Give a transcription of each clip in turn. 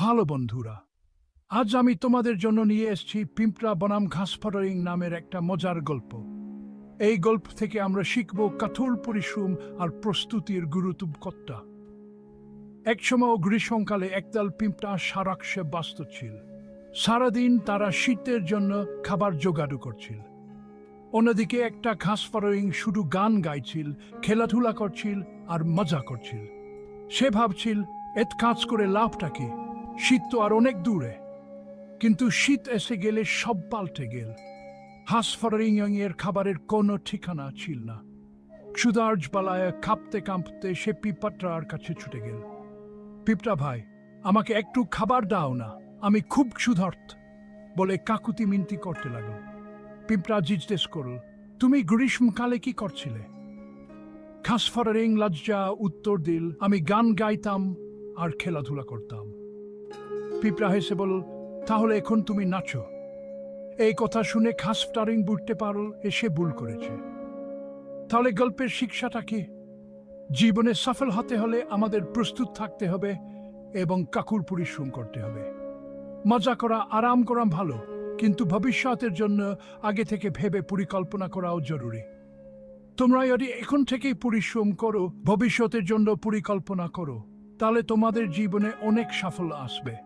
ভালো বন্ধুরা, আজ আমি তোমাদের জন্য নিয়ে এসেছি পিঁপড়া বনাম ঘাস ফটারিং নামের একটা মজার গল্প। এই গল্প থেকে আমরা শিখব কঠোর পরিশ্রম আর প্রস্তুতির গুরুত্ব কতটা। একসময় গ্রীষ্মকালে একদল পিঁপড়া সারাক্ষে ব্যস্ত ছিল। সারাদিন তারা শীতের জন্য খাবার জোগাড় করছিল। অন্যদিকে একটা ঘাস ফটারিং শুধু গান গাইছিল, খেলাধুলা করছিল আর মজা করছিল। সে ভাবছিল, এত কাজ করে লাভটা কি? শীত তো আর অনেক দূরে। কিন্তু শীত এসে গেলে সব পাল্টে গেল। হাঁস ফটারিং এর খাবারের কোনো ঠিকানা ছিল না। ক্ষুধার জ্বালায় কাঁপতে কাঁপতে সে পিঁপড়ার কাছে ছুটে গেল। পিঁপড়া ভাই, আমাকে একটু খাবার দাও না, আমি খুব ক্ষুধার্ত বলে কাকুতি মিনতি করতে লাগল। পিঁপড়া জিজ্ঞেস করল, তুমি গ্রীষ্মকালে কি করছিলে? ঘাস ফটারিং লজ্জা উত্তর দিল, আমি গান গাইতাম আর খেলাধুলা করতাম। পিঁপড়া হেসে বলল, তাহলে এখন তুমি নাচো। এই কথা শুনে ঘাস ফটারিং বুঝতে পারল সে ভুল করেছে। তাহলে গল্পের শিক্ষাটা কি? জীবনে সফল হতে হলে আমাদের প্রস্তুত থাকতে হবে এবং কাকুর পরিশ্রম করতে হবে। মজা করা আরাম করা ভালো, কিন্তু ভবিষ্যতের জন্য আগে থেকে ভেবে পরিকল্পনা করাও জরুরি। তোমরা যদি এখন থেকেই পরিশ্রম করো, ভবিষ্যতের জন্য পরিকল্পনা করো, তাহলে তোমাদের জীবনে অনেক সাফল্য আসবে।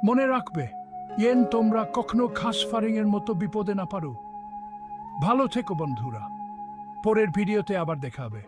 মনে রাখবে, তোমরা কখনো ঘাস ফটারিং এর মতো বিপদে না পারো। ভালো থেকো বন্ধুরা, পরের ভিডিওতে আবার দেখা হবে।